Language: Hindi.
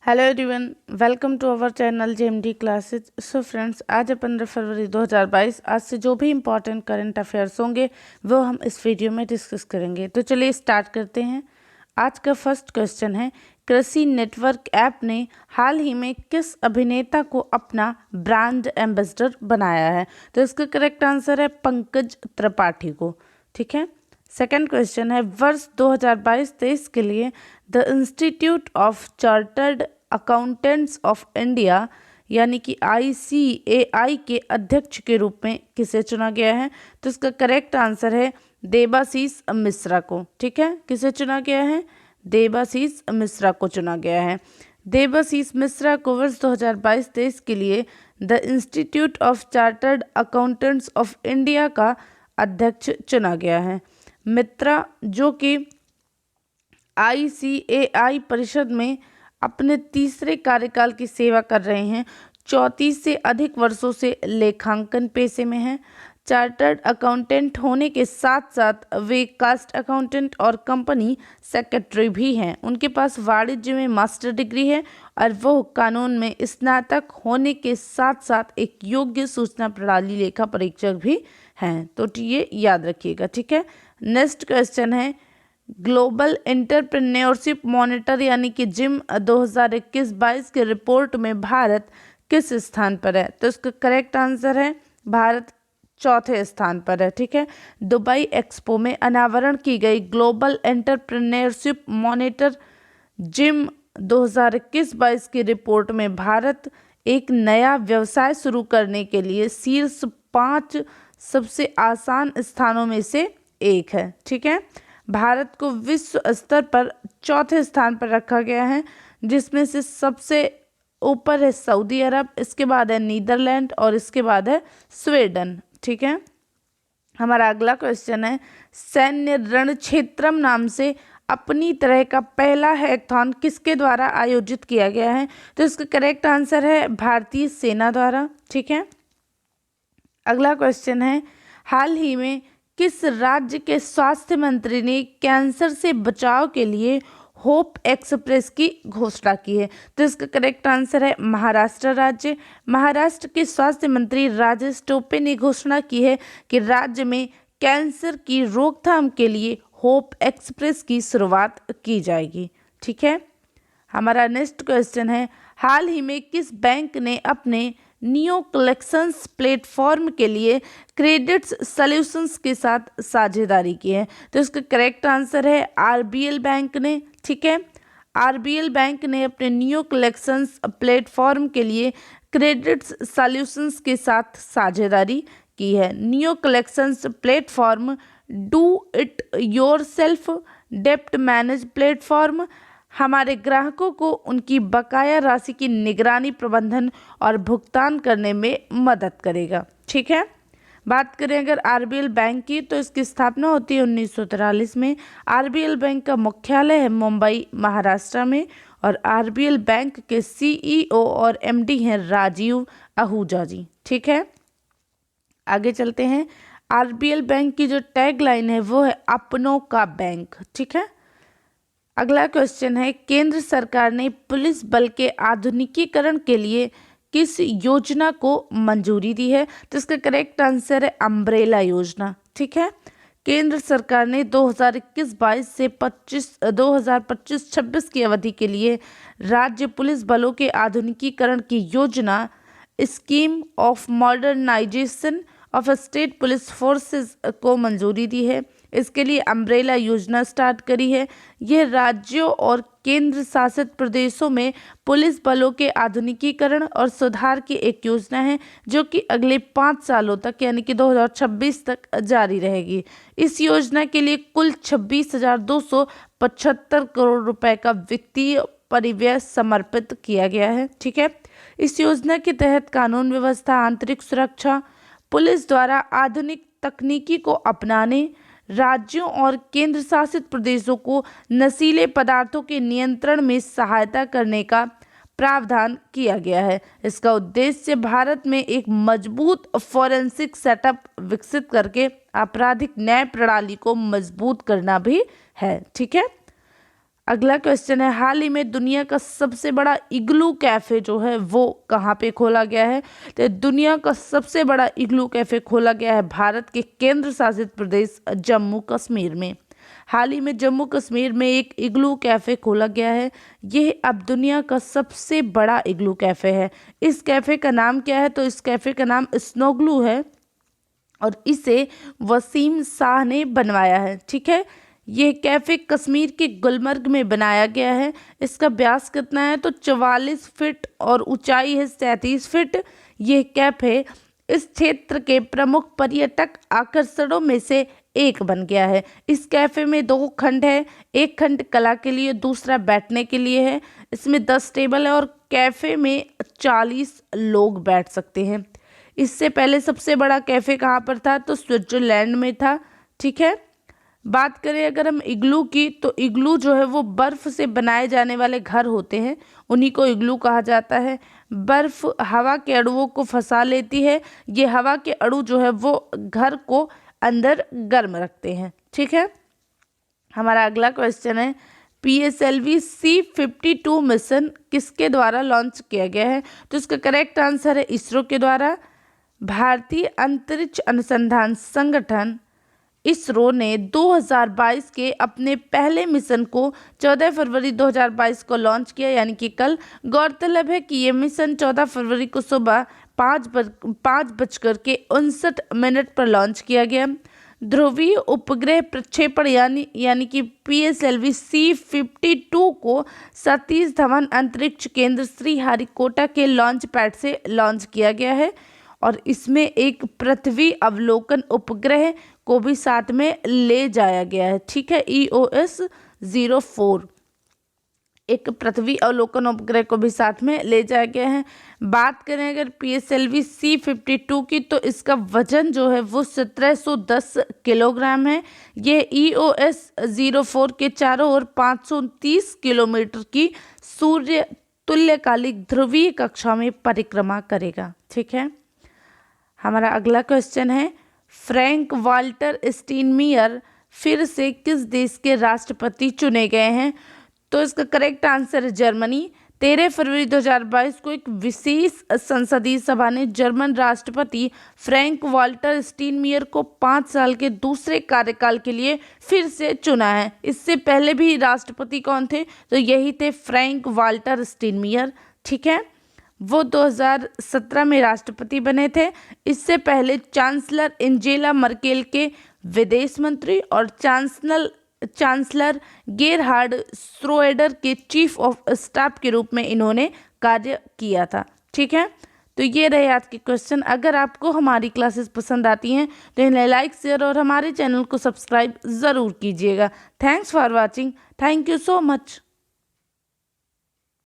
Hello everyone, welcome to our channel JMD classes. So friends, आज है 15 फरवरी 2022। आज से जो भी इम्पोर्टेंट करंट अफेयर्स होंगे वो हम इस वीडियो में डिस्कस करेंगे। तो चलिए स्टार्ट करते हैं। आज का फर्स्ट क्वेश्चन है, कृषि नेटवर्क ऐप ने हाल ही में किस अभिनेता को अपना ब्रांड एम्बेसडर बनाया है? तो इसका करेक्ट आंसर है पंकज त्रिपाठी को। ठीक है। सेकंड क्वेश्चन है, वर्ष 2022-23 के लिए the institute of chartered accountants of India यानी कि ICAI के अध्यक्ष के रूप में किसे चुना गया है? तो इसका करेक्ट आंसर है देबाशीष मिश्रा को। ठीक है, किसे चुना गया है? देबाशीष मिश्रा को चुना गया है। देबाशीष मिश्रा को वर्ष 2022-23 के लिए the institute of chartered accountants of India का अध्यक्ष चुना गया है। मित्रा जो कि ICAI परिषद में अपने तीसरे कार्यकाल की सेवा कर रहे हैं, 34 से अधिक वर्षों से लेखांकन पेशे में हैं। चार्टर्ड अकाउंटेंट होने के साथ साथ वे कास्ट अकाउंटेंट और कंपनी सेक्रेटरी भी हैं। उनके पास वाणिज्य में मास्टर डिग्री है और वो कानून में स्नातक होने के साथ साथ एक योग्य सूचना प्रणाली लेखा परीक्षक भी हैं। तो ये याद रखिएगा। ठीक है। नेक्स्ट क्वेश्चन है, ग्लोबल एंटरप्रेन्योरशिप मॉनिटर यानी कि जिम 2021-22 के रिपोर्ट में भारत किस स्थान पर है? तो इसका करेक्ट आंसर है भारत चौथे स्थान पर है। ठीक है। दुबई एक्सपो में अनावरण की गई ग्लोबल एंटरप्रेन्योरशिप मॉनिटर जिम 2021-22 की रिपोर्ट में भारत एक नया व्यवसाय शुरू करने के लिए शीर्ष 5 सबसे आसान स्थानों में से एक है। ठीक है। भारत को विश्व स्तर पर चौथे स्थान पर रखा गया है, जिसमें से सबसे ऊपर है सऊदी अरब, इसके बाद है नीदरलैंड और इसके बाद है स्वीडन। ठीक है। हमारा अगला क्वेश्चन है, सैन्य रणक्षेत्रम नाम से अपनी तरह का पहला हैकाथॉन किसके द्वारा आयोजित किया गया है? तो इसका करेक्ट आंसर है भारतीय सेना द्वारा। ठीक है। अगला क्वेश्चन है, हाल ही में किस राज्य के स्वास्थ्य मंत्री ने कैंसर से बचाव के लिए होप एक्सप्रेस की घोषणा की है? तो इसका करेक्ट आंसर है महाराष्ट्र राज्य। महाराष्ट्र के स्वास्थ्य मंत्री राजेश टोपे ने घोषणा की है कि राज्य में कैंसर की रोकथाम के लिए होप एक्सप्रेस की शुरुआत की जाएगी। ठीक है। हमारा नेक्स्ट क्वेश्चन है, हाल ही में किस बैंक ने अपने नियो कलेक्शंस प्लेटफॉर्म के लिए क्रेडिट्स सॉल्यूशंस के साथ साझेदारी की है? तो इसका करेक्ट आंसर है RBL बैंक ने। ठीक है। RBL बैंक ने अपने नियो कलेक्शंस प्लेटफॉर्म के लिए क्रेडिट्स सॉल्यूशंस के साथ साझेदारी की है। Neo collections platform do it yourself डेप्ट मैनेज प्लेटफॉर्म हमारे ग्राहकों को उनकी बकाया राशि की निगरानी, प्रबंधन और भुगतान करने में मदद करेगा। ठीक है। बात करें अगर RBL बैंक की, तो इसकी स्थापना होती है 1943 में। RBL बैंक का मुख्यालय है मुंबई, महाराष्ट्र में और RBL बैंक के CEO और MD हैं राजीव आहूजा जी। ठीक है। आगे चलते हैं। RBL बैंक की जो टैगलाइन है वो है अपनों का बैंक। ठीक है। अगला क्वेश्चन है, केंद्र सरकार ने पुलिस बल के आधुनिकीकरण के लिए किस योजना को मंजूरी दी है? तो इसका करेक्ट आंसर है अम्ब्रेला योजना। ठीक है। केंद्र सरकार ने 2021-22 से 2025-26 की अवधि के लिए राज्य पुलिस बलों के आधुनिकीकरण की योजना scheme of modernisation of state police forces को मंजूरी दी है। इसके लिए अम्ब्रेला योजना स्टार्ट करी है। यह राज्यों और केंद्र शासित प्रदेशों में पुलिस बलों के आधुनिकीकरण और सुधार की एक योजना है, जो कि अगले 5 सालों तक यानी कि 2026 तक जारी रहेगी। इस योजना के लिए कुल 26,275 करोड़ रुपए का वित्तीय परिव्यय समर्पित किया गया है। ठीक है। इस योजना के तहत कानून व्यवस्था, आंतरिक सुरक्षा, पुलिस द्वारा आधुनिक तकनीकी को अपनाने, राज्यों और केंद्र शासित प्रदेशों को नशीले पदार्थों के नियंत्रण में सहायता करने का प्रावधान किया गया है। इसका उद्देश्य भारत में एक मजबूत फॉरेंसिक सेटअप विकसित करके आपराधिक न्याय प्रणाली को मजबूत करना भी है। ठीक है। अगला क्वेश्चन है, हाल ही में दुनिया का सबसे बड़ा इग्लू कैफे जो है वो कहाँ पे खोला गया है? तो दुनिया का सबसे बड़ा इग्लू कैफे खोला गया है भारत के केंद्र शासित प्रदेश जम्मू कश्मीर में। हाल ही में जम्मू कश्मीर में एक इग्लू कैफे खोला गया है। यह अब दुनिया का सबसे बड़ा इग्लू कैफे है। इस कैफे का नाम क्या है? तो इस कैफे का नाम स्नोग्लू है और इसे वसीम शाह ने बनवाया है। ठीक है, ये कैफ़े कश्मीर के गुलमर्ग में बनाया गया है। इसका व्यास कितना है? तो 44 फीट और ऊंचाई है 37 फीट। ये कैफ़े इस क्षेत्र के प्रमुख पर्यटक आकर्षणों में से एक बन गया है। इस कैफ़े में 2 खंड है, एक खंड कला के लिए, दूसरा बैठने के लिए है। इसमें 10 टेबल है और कैफ़े में 40 लोग बैठ सकते हैं। इससे पहले सबसे बड़ा कैफ़े कहाँ पर था? तो स्विट्जरलैंड में था। ठीक है, बात करें अगर हम इग्लू की, तो इग्लू जो है वो बर्फ़ से बनाए जाने वाले घर होते हैं, उन्हीं को इग्लू कहा जाता है। बर्फ़ हवा के अणुओं को फंसा लेती है। ये हवा के अणु जो है वो घर को अंदर गर्म रखते हैं। ठीक है, हमारा अगला क्वेश्चन है, PSLV C-52 मिशन किसके द्वारा लॉन्च किया गया है? तो इसका करेक्ट आंसर है इसरो के द्वारा। भारतीय अंतरिक्ष अनुसंधान संगठन इसरो ने 2022 के अपने पहले मिशन को 14 फरवरी 2022 को लॉन्च किया, यानी कि कल। गौरतलब है कि ये मिशन 14 फरवरी को सुबह 5:59 पर लॉन्च किया गया। ध्रुवीय उपग्रह प्रक्षेपण यानी कि PSLV C-52 को सतीश धवन अंतरिक्ष केंद्र श्रीहरिकोटा के लॉन्च पैड से लॉन्च किया गया है और इसमें एक पृथ्वी अवलोकन उपग्रह को भी साथ में ले जाया गया है। ठीक है, EOS-04 एक पृथ्वी अवलोकन उपग्रह को भी साथ में ले जाया गया है। बात करें अगर PSLV C-52 की, तो इसका वजन जो है वो 1710 किलोग्राम है। ये EOS-04 के चारों ओर 530 किलोमीटर की सूर्य तुल्यकालिक ध्रुवीय कक्षा में परिक्रमा करेगा। ठीक है, हमारा अगला क्वेश्चन है, फ्रैंक वाल्टर स्टीनमीयर फिर से किस देश के राष्ट्रपति चुने गए हैं? तो इसका करेक्ट आंसर है जर्मनी। 13 फरवरी 2022 को एक विशेष संसदीय सभा ने जर्मन राष्ट्रपति फ्रैंक वाल्टर स्टीनमीयर को 5 साल के दूसरे कार्यकाल के लिए फिर से चुना है। इससे पहले भी राष्ट्रपति कौन थे? तो यही थे फ्रैंक वाल्टर स्टीनमीयर। ठीक है, वो 2017 में राष्ट्रपति बने थे। इससे पहले चांसलर एंजेला मर्केल के विदेश मंत्री और चांसलर गेरहार्ड श्रोएडर के चीफ ऑफ स्टाफ के रूप में इन्होंने कार्य किया था। ठीक है, तो ये रहे आज के क्वेश्चन। अगर आपको हमारी क्लासेस पसंद आती हैं तो इन्हें लाइक, शेयर और हमारे चैनल को सब्सक्राइब ज़रूर कीजिएगा। Thanks for watching. Thank you so much.